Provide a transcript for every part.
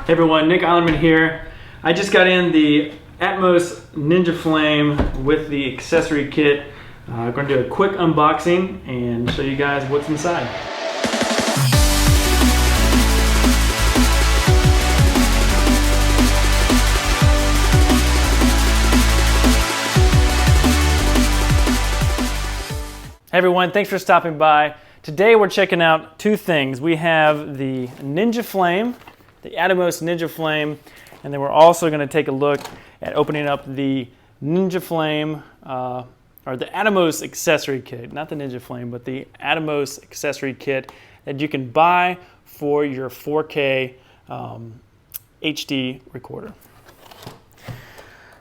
Hey everyone, Nick Eilerman here. I just got in the Atomos Ninja Flame with the accessory kit. I'm going to do a quick unboxing and show you guys what's inside. Hey everyone, thanks for stopping by. Today we're checking out two things. We have the Ninja Flame, the Atomos Ninja Flame, and then we're also going to take a look at opening up the Ninja Flame, or the Atomos Accessory Kit. Not the Ninja Flame, but the Atomos Accessory Kit that you can buy for your 4K HD recorder.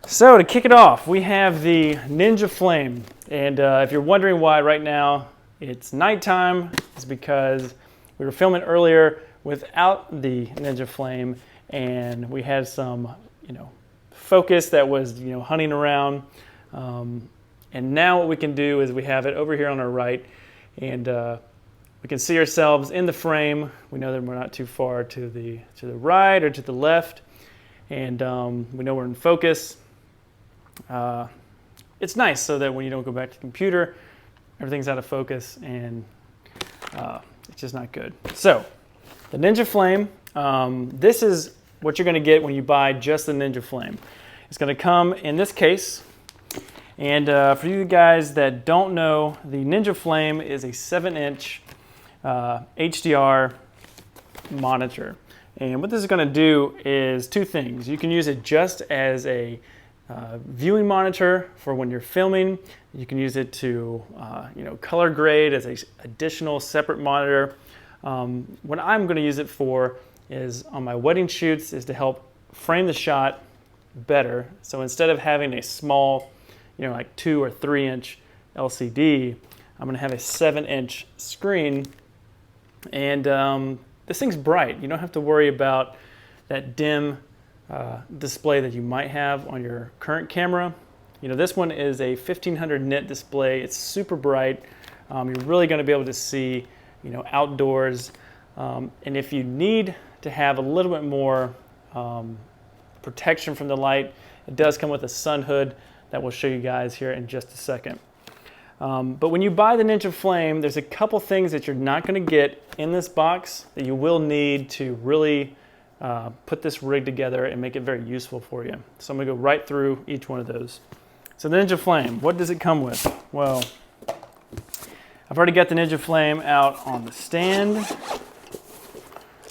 So to kick it off, we have the Ninja Flame. And if you're wondering why right now it's nighttime, it's because we were filming earlier without the Ninja Flame, and we had some, focus that was, hunting around. And now what we can do is we have it over here on our right, and we can see ourselves in the frame. We know that we're not too far to the right or to the left, and we know we're in focus. It's nice so that when you don't go back to the computer, everything's out of focus, and it's just not good. So the Ninja Flame, this is what you're going to get when you buy just the Ninja Flame. It's going to come in this case, and for you guys that don't know, the Ninja Flame is a 7-inch HDR monitor. And what this is going to do is two things. You can use it just as a viewing monitor for when you're filming. You can use it to color grade as an additional separate monitor. What I'm going to use it for is on my wedding shoots, is to help frame the shot better. So instead of having a small, like 2 or 3 inch LCD, I'm going to have a 7-inch screen, and this thing's bright. You don't have to worry about that dim display that you might have on your current camera. This one is a 1500 nit display. It's super bright. You're really going to be able to see outdoors, and if you need to have a little bit more protection from the light, it does come with a sun hood that we'll show you guys here in just a second. But when you buy the Ninja Flame, there's a couple things that you're not going to get in this box that you will need to really put this rig together and make it very useful for you. So I'm going to go right through each one of those. So the Ninja Flame, what does it come with? Well, I've already got the Ninja Flame out on the stand.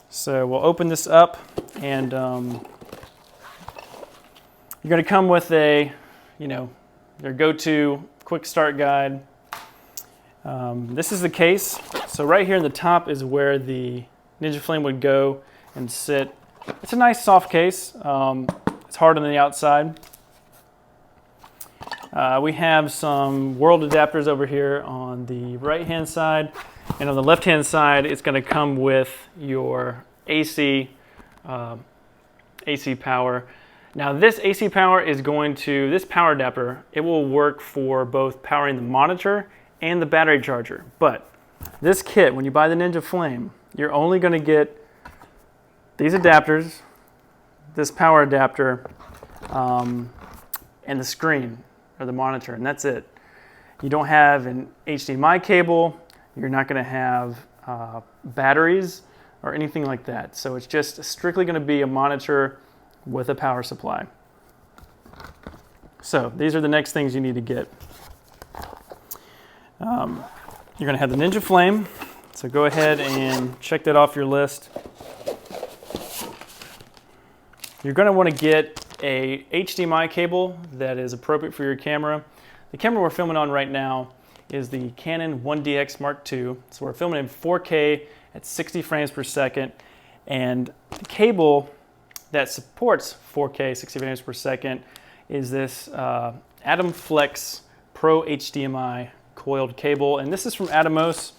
So we'll open this up, and you're going to come with a, your go-to quick start guide. This is the case. So right here in the top is where the Ninja Flame would go and sit. It's a nice soft case. It's hard on the outside. We have some world adapters over here on the right hand side, and on the left hand side it's going to come with your AC power. Now this AC power is this power adapter, it will work for both powering the monitor and the battery charger. But this kit, when you buy the Ninja Flame, you're only going to get these adapters, this power adapter, and the screen or the monitor, and that's it. You don't have an HDMI cable. You're not going to have batteries or anything like that. So it's just strictly going to be a monitor with a power supply. So these are the next things you need to get. You're going to have the Ninja Flame. So go ahead and check that off your list. You're going to want to get a HDMI cable that is appropriate for your camera. The camera we're filming on right now is the Canon 1DX Mark II. So we're filming in 4K at 60 frames per second. And the cable that supports 4K 60 frames per second is this Atom Flex Pro HDMI coiled cable. And this is from Atomos.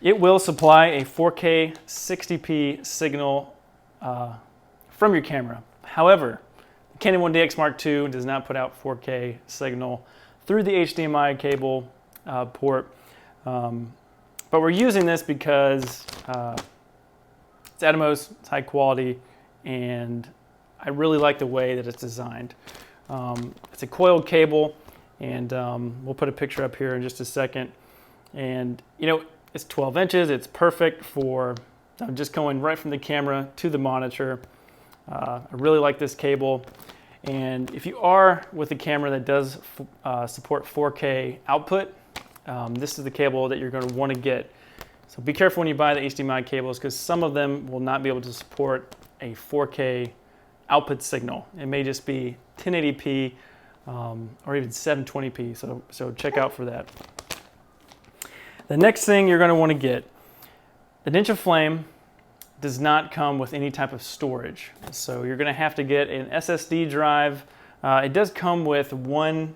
It will supply a 4K 60p signal from your camera. However, the Canon 1DX Mark II does not put out 4K signal through the HDMI cable port. But we're using this because it's Atomos, it's high quality, and I really like the way that it's designed. It's a coiled cable, and we'll put a picture up here in just a second. And you know, it's 12 inches. It's perfect for just going right from the camera to the monitor. I really like this cable. And if you are with a camera that does support 4K output, this is the cable that you're going to want to get. So be careful when you buy the HDMI cables, because some of them will not be able to support a 4K output signal. It may just be 1080p or even 720p, so check out for that. The next thing you're going to want to get, the Ninja Flame does not come with any type of storage. So you're going to have to get an SSD drive. It does come with one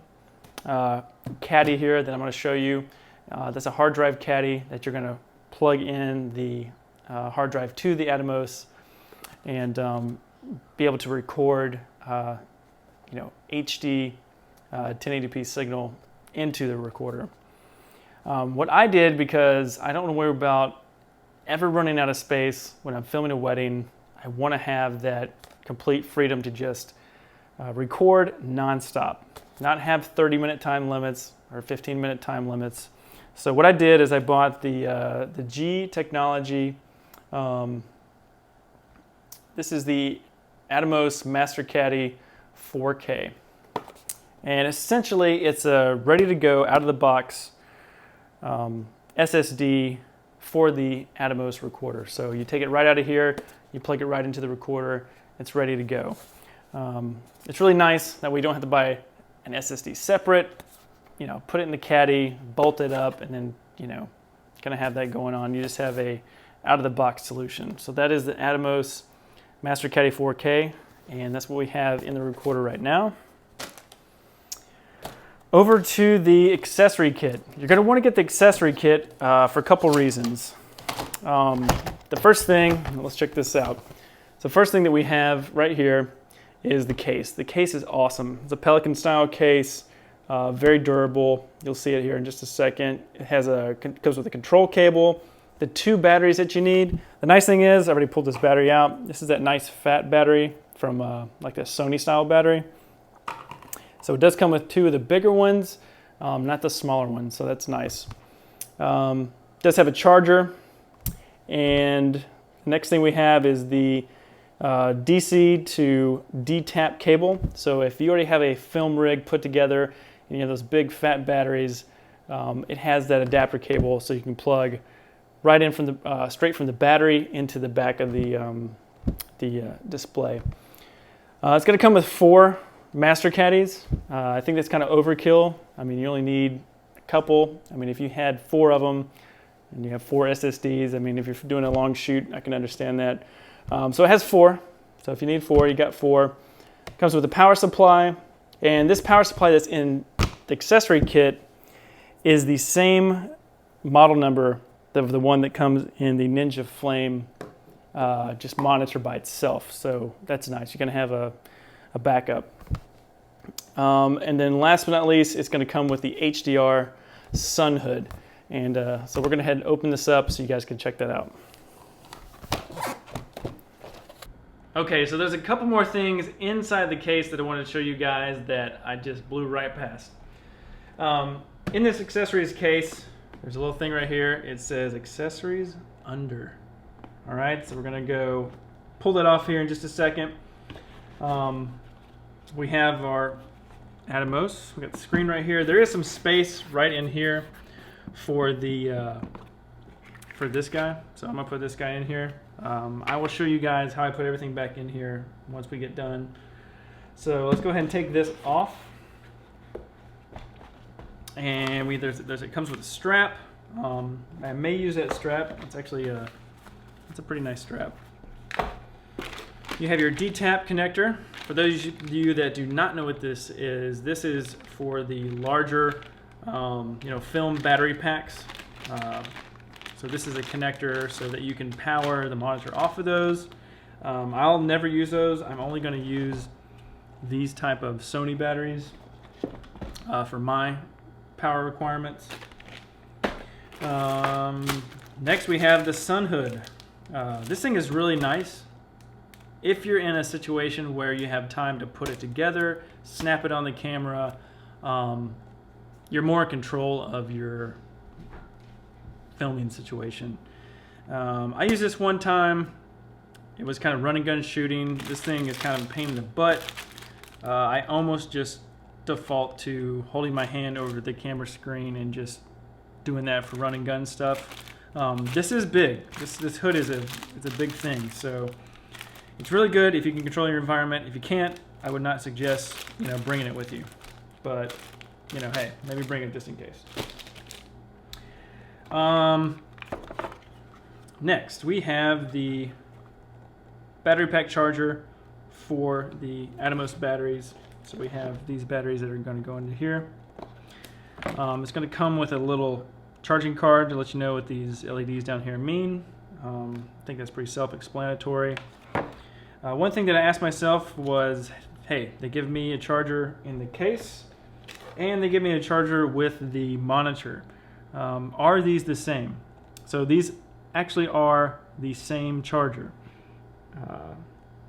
caddy here that I'm going to show you. That's a hard drive caddy that you're going to plug in the hard drive to the Atomos and be able to record HD 1080p signal into the recorder. What I did, because I don't want to worry about ever running out of space when I'm filming a wedding, I want to have that complete freedom to just record nonstop, not have 30-minute time limits or 15-minute time limits. So what I did is I bought the G Technology. This is the Atomos Master Caddy 4K, and essentially it's a ready-to-go out-of-the-box SSD for the Atomos recorder. So you take it right out of here, you plug it right into the recorder, it's ready to go. It's really nice that we don't have to buy an SSD separate, put it in the caddy, bolt it up, and then, kind of have that going on. You just have a out-of-the-box solution. So that is the Atomos Master Caddy 4K, and that's what we have in the recorder right now. Over to the accessory kit. You're going to want to get the accessory kit for a couple reasons. The first thing, let's check this out. So first thing that we have right here is the case. The case is awesome. It's a Pelican style case, very durable. You'll see it here in just a second. It comes with a control cable, the 2 batteries that you need. The nice thing is, I already pulled this battery out. This is that nice fat battery from like a Sony style battery. So it does come with 2 of the bigger ones, not the smaller ones, so that's nice. It does have a charger, and the next thing we have is the DC to D-tap cable. So if you already have a film rig put together and you have those big fat batteries, it has that adapter cable, so you can plug right in from the straight from the battery into the back of the display. It's going to come with 4 Master Caddies. I think that's kind of overkill. I mean, you only need a couple. I mean, if you had 4 of them and you have 4 SSDs, I mean, if you're doing a long shoot, I can understand that. So it has 4. So if you need 4, you got 4. It comes with a power supply, and this power supply that's in the accessory kit is the same model number of the one that comes in the Ninja Flame just monitor by itself. So that's nice. You're going to have a backup. And then last but not least, it's going to come with the HDR sun hood. And so we're going to head and open this up so you guys can check that out. Okay, so there's a couple more things inside the case that I wanted to show you guys that I just blew right past. In this accessories case, there's a little thing right here. It says accessories under. All right, so we're going to go pull that off here in just a second. We have our Atomos. We got the screen right here. There is some space right in here for the for this guy. So I'm gonna put this guy in here. I will show you guys how I put everything back in here once we get done. So let's go ahead and take this off. And it comes with a strap. I may use that strap. It's actually it's a pretty nice strap. You have your D-tap connector. For those of you that do not know what this is for the larger film battery packs. So this is a connector so that you can power the monitor off of those. I'll never use those. I'm only going to use these type of Sony batteries for my power requirements. Next we have the sun hood. This thing is really nice. if you're in a situation where you have time to put it together, snap it on the camera, you're more in control of your filming situation. I used this one time. It was kind of run and gun shooting. This thing is kind of a pain in the butt. I almost just default to holding my hand over the camera screen and just doing that for run and gun stuff. This is big. This hood is a big thing. So it's really good if you can control your environment. If you can't, I would not suggest bringing it with you. But hey, maybe bring it just in case. Next, we have the battery pack charger for the Atomos batteries. So we have these batteries that are going to go into here. It's going to come with a little charging card to let you know what these LEDs down here mean. I think that's pretty self-explanatory. One thing that I asked myself was, hey, they give me a charger in the case, and they give me a charger with the monitor. Are these the same? So these actually are the same charger.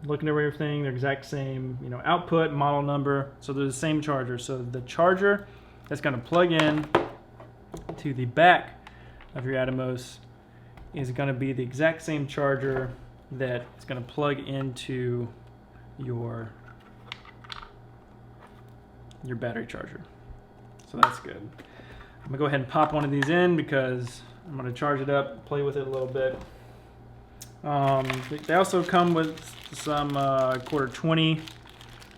Looking at everything, they're exact same, output, model number, so they're the same charger. So the charger that's going to plug in to the back of your Atomos is going to be the exact same charger that's going to plug into your battery charger. So that's good. I'm going to go ahead and pop one of these in because I'm going to charge it up, play with it a little bit. They also come with some quarter 20.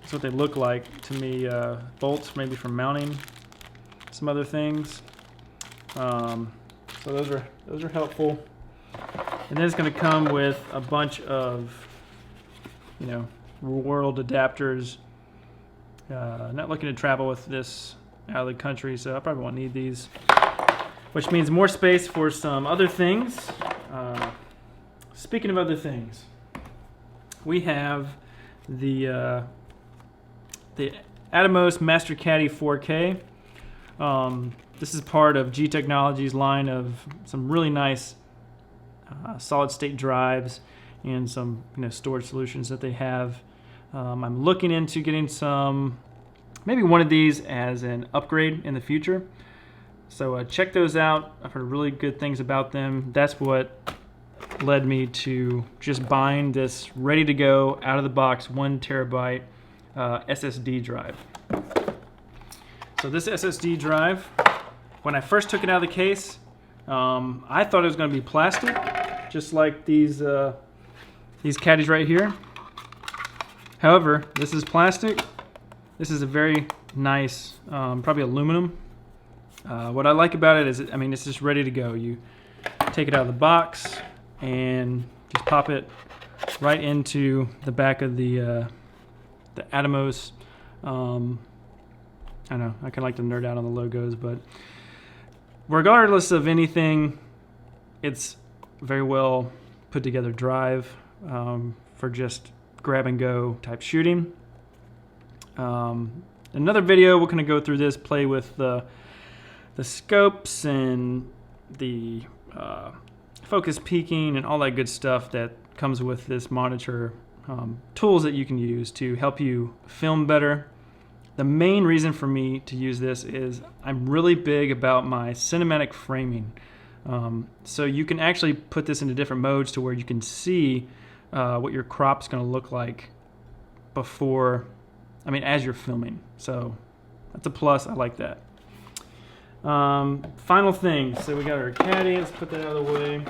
That's what they look like to me. Bolts maybe for mounting some other things. So those are helpful. And then it's going to come with a bunch of world adapters. Not looking to travel with this out of the country, so I probably won't need these. Which means more space for some other things. Speaking of other things, we have the Atomos Master Caddy 4K. This is part of G Technology's line of some really nice solid state drives and some storage solutions that they have. I'm looking into getting maybe one of these as an upgrade in the future. So check those out. I've heard really good things about them. That's what led me to just buying this ready to go out of the box 1 terabyte SSD drive. So this SSD drive, when I first took it out of the case, I thought it was going to be plastic, just like these caddies right here. However, this is plastic. This is a very nice, probably aluminum. What I like about it is, it's just ready to go. You take it out of the box and just pop it right into the back of the Atomos. I know, I kind of like to nerd out on the logos, but regardless of anything, it's very well put together drive for just grab and go type shooting. Another video, we're going to go through this, play with the scopes and the focus peaking and all that good stuff that comes with this monitor. Tools that you can use to help you film better. The main reason for me to use this is I'm really big about my cinematic framing. So you can actually put this into different modes to where you can see what your crop's going to look like as you're filming. So that's a plus. I like that. Final thing. So we got our caddy. Let's put that out of the way.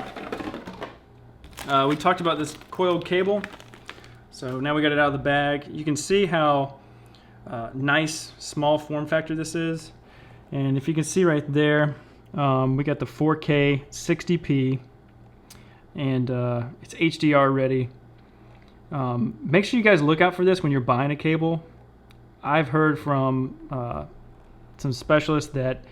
We talked about this coiled cable. So now we got it out of the bag. You can see how nice small form factor this is. And if you can see right there, we got the 4K 60p and it's HDR ready. Make sure you guys look out for this when you're buying a cable. I've heard from some specialists that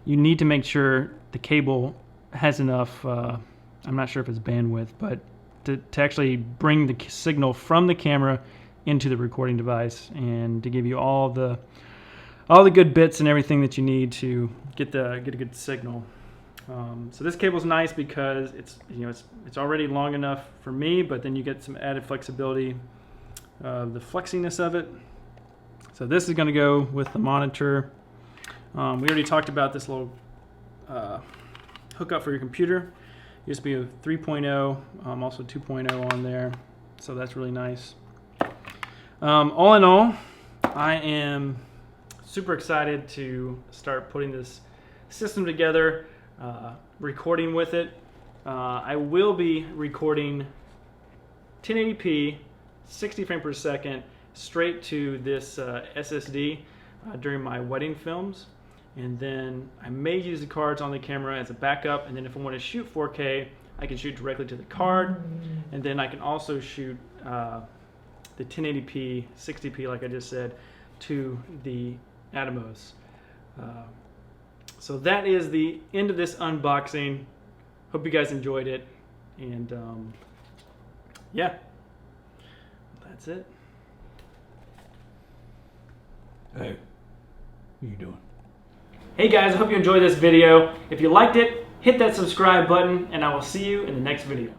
you need to make sure the cable has enough, I'm not sure if it's bandwidth, but to actually bring the signal from the camera into the recording device and to give you all the good bits and everything that you need to get a good signal. So this cable's nice because it's already long enough for me, but then you get some added flexibility the flexiness of it. So this is going to go with the monitor. We already talked about this little hookup for your computer. USB 3.0, also 2.0 on there. So that's really nice. All in all, I am super excited to start putting this system together, recording with it. I will be recording 1080p, 60 frames per second, straight to this SSD during my wedding films. And then I may use the cards on the camera as a backup, and then if I want to shoot 4K, I can shoot directly to the card, and then I can also shoot the 1080p, 60p, like I just said, to the Atomos. So that is the end of this unboxing. Hope you guys enjoyed it, and yeah, that's it. Hey, what are you doing? Hey guys, I hope you enjoyed this video. If you liked it, hit that subscribe button, and I will see you in the next video.